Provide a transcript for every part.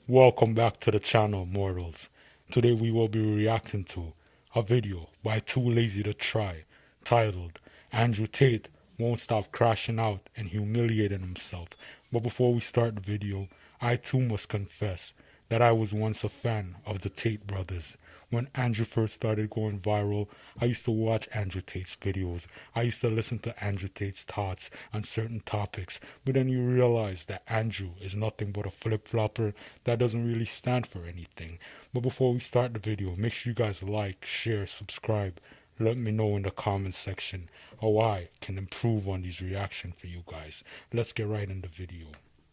Welcome back to the channel, mortals. Today we will be reacting to a video by Too Lazy to Try, titled Andrew Tate Won't Stop Crashing Out and Humiliating Himself. But before we start the video, I too must confess that I was once a fan of the Tate brothers. When Andrew first started going viral, I used to watch Andrew Tate's videos. I used to listen to Andrew Tate's thoughts on certain topics. But then you realize that Andrew is nothing but a flip-flopper that doesn't really stand for anything. But before we start the video, make sure you guys like, share, subscribe. Let me know in the comments section how I can improve on these reactions for you guys. Let's get right in the video.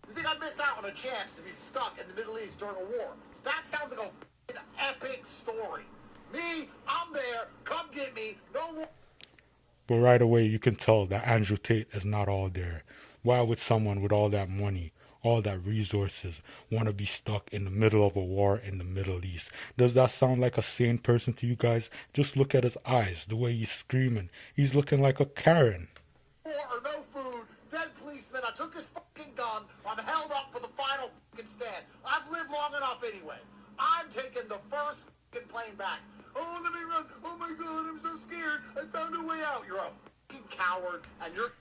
You think I'd miss out on a chance to be stuck in the Middle East during a war? That sounds like an epic story. Me, I'm there. Come get me. No war. But right away you can tell that Andrew Tate is not all there. Why would someone with all that money, all that resources, want to be stuck in the middle of a war in the Middle East? Does that sound like a sane person to you guys? Just look at his eyes, the way he's screaming. He's looking like a Karen. War or no food, dead policeman. I took his fucking gun. I'm held up for the final fucking stand. I've lived long enough anyway. I'm taking the first fucking plane back. Oh, let me run. Oh my God, I'm so scared. I found a way out. You're a fucking coward and you're...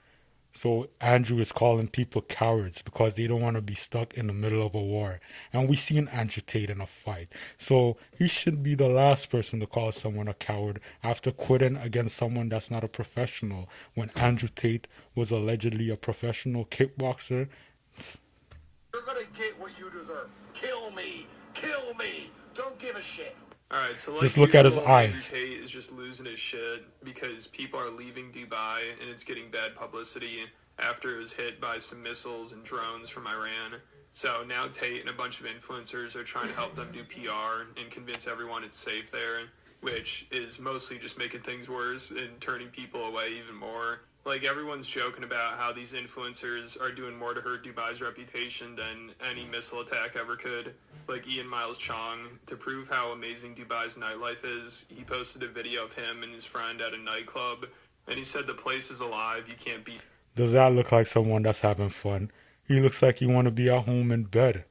So Andrew is calling people cowards because they don't want to be stuck in the middle of a war. And we seen Andrew Tate in a fight. So he should be the last person to call someone a coward after quitting against someone that's not a professional. When Andrew Tate was allegedly a professional kickboxer. You're gonna get what you deserve. Kill me. Kill me. Don't give a shit. Alright, so like Just look at his usual, eyes. Andrew Tate is just losing his shit because people are leaving Dubai and it's getting bad publicity after it was hit by some missiles and drones from Iran. So now Tate and a bunch of influencers are trying to help them do PR and convince everyone it's safe there, which is mostly just making things worse and turning people away even more. Like, everyone's joking about how these influencers are doing more to hurt Dubai's reputation than any missile attack ever could. Like Ian Miles Chong, to prove how amazing Dubai's nightlife is, he posted a video of him and his friend at a nightclub, and he said the place is alive, you can't beat Does that look like someone that's having fun? He looks like he want to be at home in bed.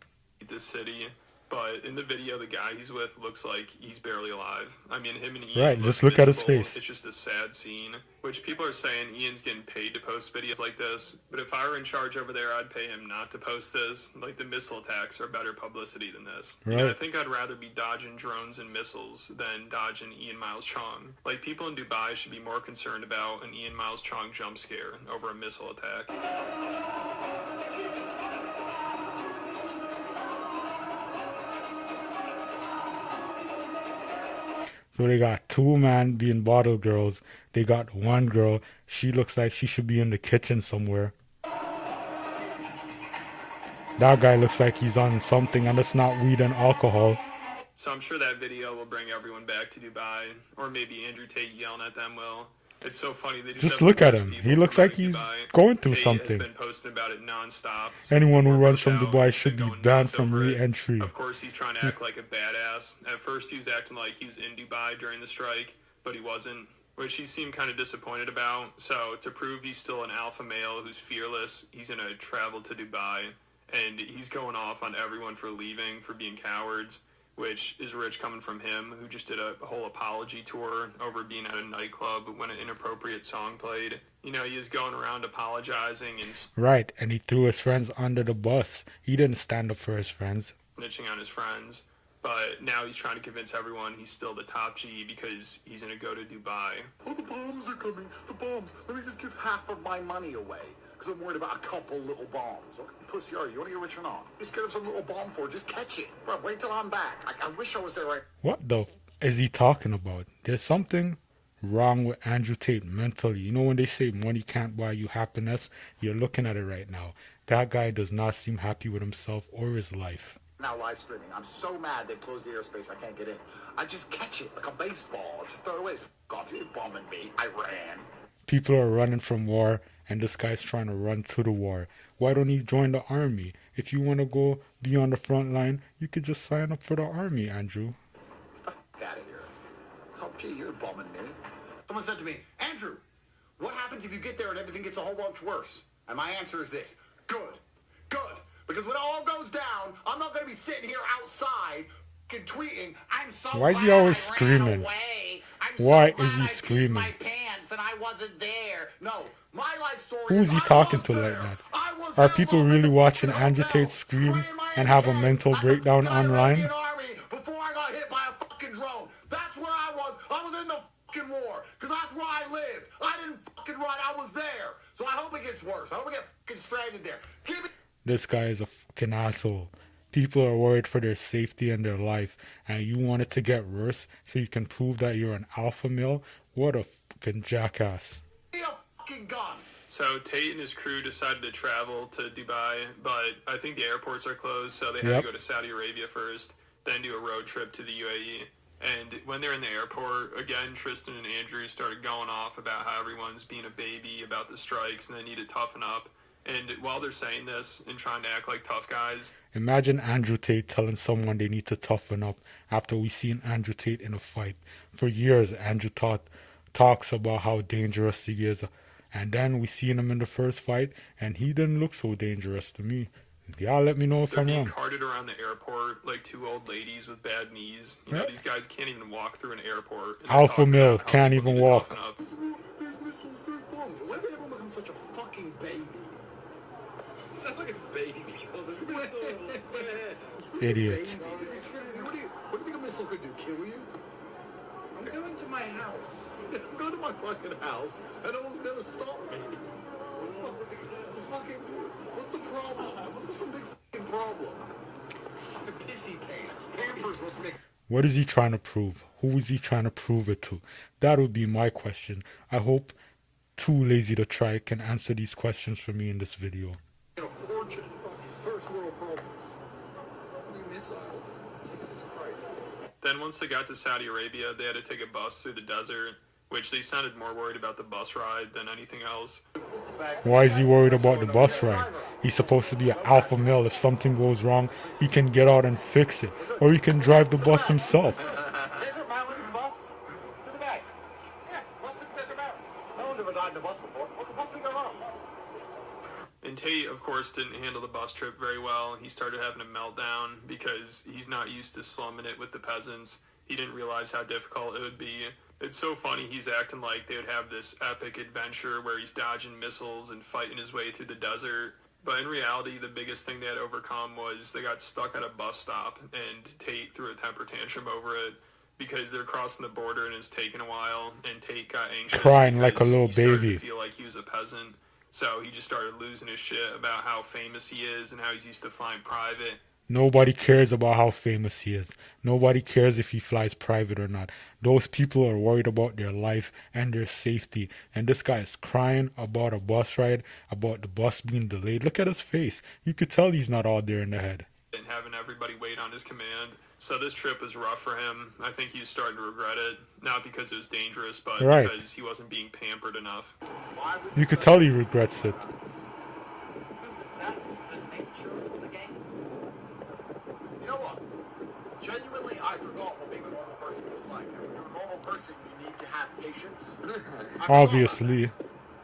this city. But in the video, the guy he's with looks like he's barely alive. I mean, him and Ian Right, just look at his face. It's just a sad scene, which people are saying Ian's getting paid to post videos like this. But if I were in charge over there, I'd pay him not to post this. Like, the missile attacks are better publicity than this. Right. You know, I think I'd rather be dodging drones and missiles than dodging Ian Miles Chong. Like, people in Dubai should be more concerned about an Ian Miles Chong jump scare over a missile attack. So they got two men being bottle girls. They got one girl. She looks like she should be in the kitchen somewhere. That guy looks like he's on something, and it's not weed and alcohol. So I'm sure that video will bring everyone back to Dubai, or maybe Andrew Tate yelling at them will. It's so funny. They Just look at him. He looks like he's going through something. Has been posting about it nonstop. Anyone who runs from Dubai should be banned from re-entry. Of course, he's trying to act like a badass. At first, he was acting like he was in Dubai during the strike, but he wasn't, which he seemed kind of disappointed about. So to prove he's still an alpha male who's fearless, he's gonna travel to Dubai, and he's going off on everyone for leaving, for being cowards, which is rich coming from him, who just did a whole apology tour over being at a nightclub when an inappropriate song played. You know, he was going around apologizing and Right, and he threw his friends under the bus. He didn't stand up for his friends. snitching on his friends. But now he's trying to convince everyone he's still the top G because he's going to go to Dubai. Oh, the bombs are coming. The bombs. Let me just give half of my money away. Because I'm worried about a couple little bombs. What pussy are you? You want to get rich or not? You're scared of some little bomb for? Just catch it. Bro, wait till I'm back. I wish I was there right... What the is he talking about? There's something wrong with Andrew Tate mentally. You know when they say money can't buy you happiness? You're looking at it right now. That guy does not seem happy with himself or his life. Now live streaming. I'm so mad they closed the airspace. I can't get in. I just catch it like a baseball. I just throw it away. F*** off. You're bombing me. I ran. People are running from war, and this guy's trying to run to the war. Why don't he join the army? If you want to go be on the front line, you could just sign up for the army, Andrew. Get the f*** out of here. Top G, you're bombing me. Someone said to me, Andrew, what happens if you get there and everything gets a whole bunch worse? And my answer is this. Good. Good. Because when it all goes down, I'm not going to be sitting here outside fucking tweeting, I'm so Why is glad he always I screaming? ran away. I'm Why so glad is he I peed screaming? my pants and I wasn't there. No, my life story Who is he I talking was to there. like that? I was Are held people up in really the watching fucking Andrew hotel, Tate scream spraying my and have a AK mental at the breakdown fucking online? Iranian army before I got hit by a fucking drone. That's where I was. I was in the fucking war. Because that's where I lived. I didn't fucking run. I was there. So I hope it gets worse. I hope I get fucking stranded there. Give me... This guy is a fucking asshole. People are worried for their safety and their life, and you want it to get worse so you can prove that you're an alpha male? What a fucking jackass. a fucking gun. So Tate and his crew decided to travel to Dubai, but I think the airports are closed, so they had to go to Saudi Arabia first, then do a road trip to the UAE. And when they're in the airport, again, Tristan and Andrew started going off about how everyone's being a baby about the strikes and they need to toughen up. And while they're saying this and trying to act like tough guys, Imagine Andrew Tate telling someone they need to toughen up after we seen Andrew Tate in a fight. For years, Andrew talks about how dangerous he is, and then we seen him in the first fight, and he didn't look so dangerous to me. Y'all let me know if they're I'm being wrong. carted around the airport like two old ladies with bad knees. You know, these guys can't even walk through an airport. And they're Alpha talking male about how can't people even need to walk. toughen up. There's missiles, there's bombs. When did everyone become such a fucking baby? You sound like a baby. Oh, there's missiles. Idiot. Baby. What do you think a missile could do? Kill you? I'm going to my house. I'm going to my fucking house, and no one's gonna stop me. What's the problem? What's some big fucking problem? Pissy pants. Pampers must make... What is he trying to prove? Who is he trying to prove it to? That would be my question. I hope Too Lazy to Try can answer these questions for me in this video. a fortune. First world problems. Missiles. Jesus Christ. Then once they got to Saudi Arabia, they had to take a bus through the desert, which they sounded more worried about the bus ride than anything else. Why is he worried about the bus ride? He's supposed to be an alpha male. If something goes wrong, he can get out and fix it. Or he can drive the bus himself. Desert Mountain bus to the back. Yeah, bus to the Desert Mountains. No one's ever died in a bus before. What could possibly go wrong? And Tate, of course, didn't handle the bus trip very well. He started having a meltdown because he's not used to slumming it with the peasants. He didn't realize how difficult it would be. It's so funny, he's acting like they would have this epic adventure where he's dodging missiles and fighting his way through the desert. But in reality, the biggest thing they had to overcome was they got stuck at a bus stop, and Tate threw a temper tantrum over it because they're crossing the border and it's taking a while, and Tate got anxious. Crying like a because little he started baby. to feel like he was a peasant. So he just started losing his shit about how famous he is and how he's used to flying private. Nobody cares about how famous he is. Nobody cares if he flies private or not. Those people are worried about their life and their safety. And this guy is crying about a bus ride, about the bus being delayed. Look at his face. You could tell he's not all there in the head. And having everybody wait on his command. So this trip was rough for him. I think he was starting to regret it. Not because it was dangerous, but because he wasn't being pampered enough. You could tell he regrets it. Because that's the nature of the game. You know what? Genuinely, I forgot what being a normal person is like. When you're a normal person, you need to have patience. Obviously.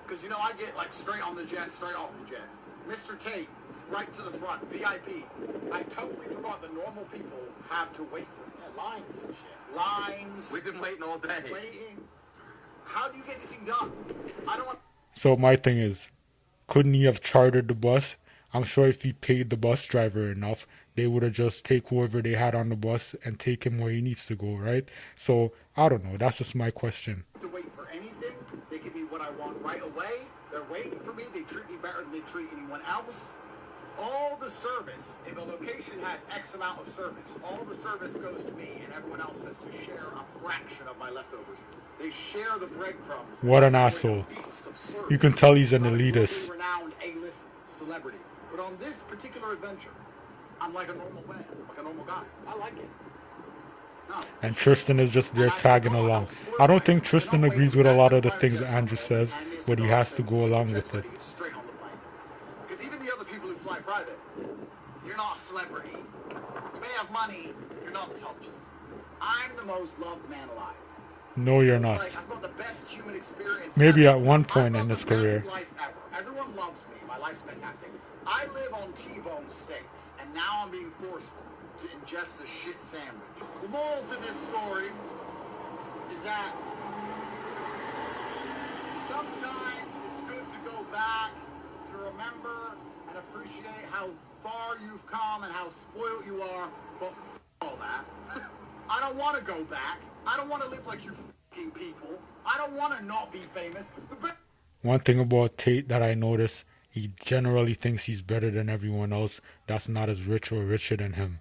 Because, you know, I get, like, straight on the jet, straight off the jet. Mr. Tate, right to the front, VIP. I totally forgot that normal people have to wait. Yeah, lines and shit. Lines, We've been waiting all day. waiting. How do you get anything done? I don't want... So my thing is, couldn't he have chartered the bus? I'm sure if he paid the bus driver enough, they would have just take whoever they had on the bus and take him where he needs to go, right? So, I don't know. That's just my question. to wait for anything. They give me what I want right away. They're waiting for me. They treat me better than they treat anyone else. All the service, if a location has X amount of service, all the service goes to me, and everyone else has to share a fraction of my leftovers. They share the breadcrumbs. What an It's asshole. a feast of service. You can tell he's an I'm a globally elitist. renowned A-list celebrity. But on this particular adventure, I'm like a normal man, like a normal guy. I like it. No. And Tristan is just there tagging along. I don't think Tristan agrees with a lot of the things that Andrew says, but he has to go along with it. Straight on the plane. Because even the other people who fly private, you're not a celebrity. You may have money, you're not the top. I'm the most loved man alive. No, you're It's not. like I've got the best human experience Maybe ever. at one I've point got in the his best career. life ever. Everyone loves me. My life's fantastic. I live on T-bone steaks, and now I'm being forced to ingest a shit sandwich. The moral to this story is that sometimes it's good to go back to remember and appreciate how far you've come and how spoiled you are, but all that. I don't want to go back. I don't want to live like you fucking people. I don't want to not be famous. One thing about Tate that I notice, he generally thinks he's better than everyone else that's not as rich or richer than him.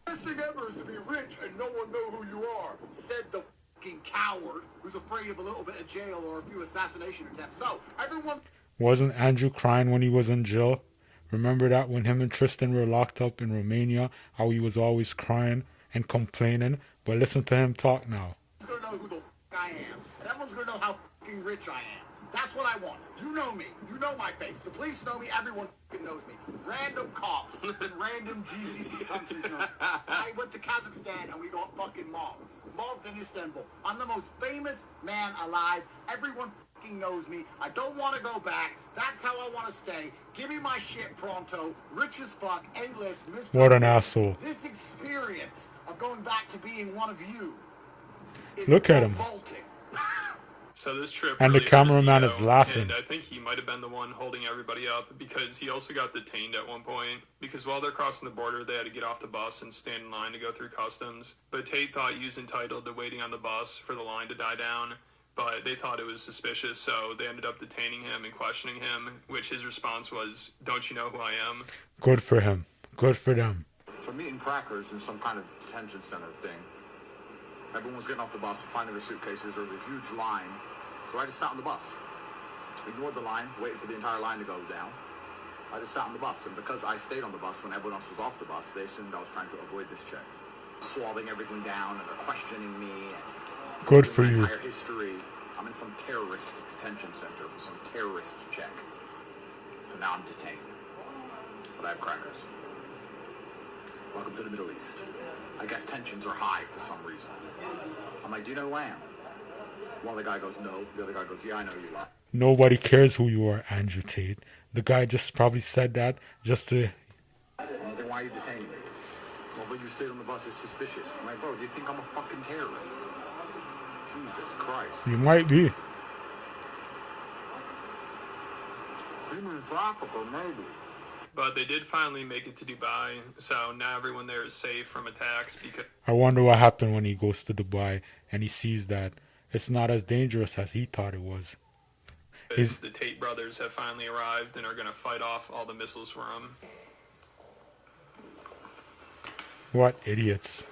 The best thing ever is to be rich and no one know who you are, said the fucking coward who's afraid of a little bit of jail or a few assassination attempts. No, everyone... Wasn't Andrew crying when he was in jail? Remember that when him and Tristan were locked up in Romania, how he was always crying and complaining? But listen to him talk now. Everyone's gonna know who the I am, and everyone's gonna know how fucking rich I am. That's what I want. You know me. You know my face. The police know me. Everyone fucking knows me. Random cops in random GCC countries know me. I went to Kazakhstan and we got fucking mobbed. Mobbed in Istanbul. I'm the most famous man alive. Everyone fucking knows me. I don't want to go back. That's how I want to stay. Give me my shit pronto. Rich as fuck. A-list. Mr. What an asshole. This experience of going back to being one of you is Look at him. revolting. So this trip And the really hurt his cameraman ego, is laughing. and I think he might have been the one holding everybody up because he also got detained at one point because while they're crossing the border, they had to get off the bus and stand in line to go through customs. But Tate thought he was entitled to waiting on the bus for the line to die down, but they thought it was suspicious, so they ended up detaining him and questioning him, which his response was, "Don't you know who I am?" Good for him. Good for them. So I'm eating crackers in some kind of detention center thing. Everyone was getting off the bus, finding their suitcases. There was a huge line. So I just sat on the bus. Ignored the line, waited for the entire line to go down. I just sat on the bus. And because I stayed on the bus when everyone else was off the bus, they assumed I was trying to avoid this check. Swabbing everything down, and they're questioning me. And Good for my you. entire history. I'm in some terrorist detention center for some terrorist check. So now I'm detained. But I have crackers. Welcome to the Middle East. I guess tensions are high for some reason. I'm like, do you know who I am? One of the guy goes, no. The other guy goes, yeah, I know you are. Nobody cares who you are, Andrew Tate. The guy just probably said that just to... Well, then why are you detaining me? Well, but you stayed on the bus is suspicious. I'm like, bro, do you think I'm a fucking terrorist? Jesus Christ. You might be. Human trafficker, maybe. But they did finally make it to Dubai, so now everyone there is safe from attacks because I wonder what happened when he goes to Dubai and he sees that it's not as dangerous as he thought it was. the Tate brothers have finally arrived and are going to fight off all the missiles for him. What idiots.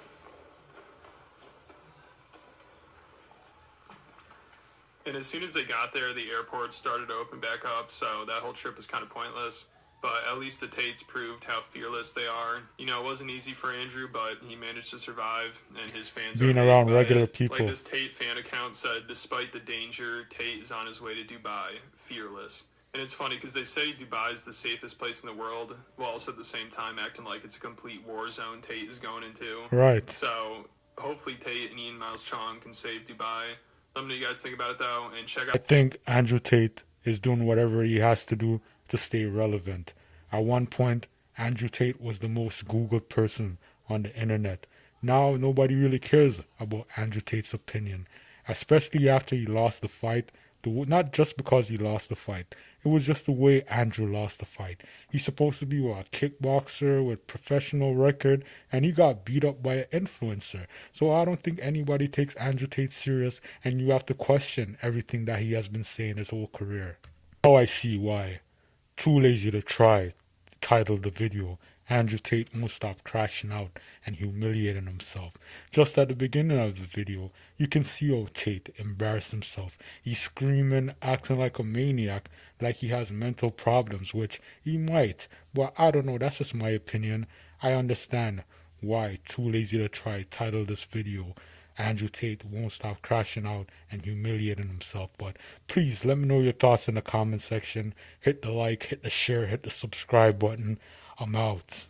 And as soon as they got there, the airport started to open back up, so that whole trip was kind of pointless. But at least the Tates proved how fearless they are. You know, it wasn't easy for Andrew, but he managed to survive, and his fans Being are around amazed by regular it. people. Like this Tate fan account said, despite the danger, Tate is on his way to Dubai, fearless. And it's funny because they say Dubai is the safest place in the world, while also at the same time acting like it's a complete war zone Tate is going into. Right. So hopefully Tate and Ian Miles Chong can save Dubai. Let me know what you guys think about it though, and check I out. think Andrew Tate is doing whatever he has to do to stay relevant. At one point, Andrew Tate was the most Googled person on the internet. Now, nobody really cares about Andrew Tate's opinion, especially after he lost the fight. Not just because he lost the fight. It was just the way Andrew lost the fight. He's supposed to be a kickboxer with professional record, and he got beat up by an influencer. So I don't think anybody takes Andrew Tate serious, and you have to question everything that he has been saying his whole career. Now I see why. Too lazy to try titled the video. Andrew Tate won't stop crashing out and humiliating himself. Just at the beginning of the video, you can see how Tate embarrassed himself. He's screaming, acting like a maniac, like he has mental problems, which he might. But I don't know, that's just my opinion. I understand why Too Lazy to Try titled this video. Andrew Tate won't stop crashing out and humiliating himself. But please let me know your thoughts in the comment section. Hit the like, hit the share, hit the subscribe button. I'm out.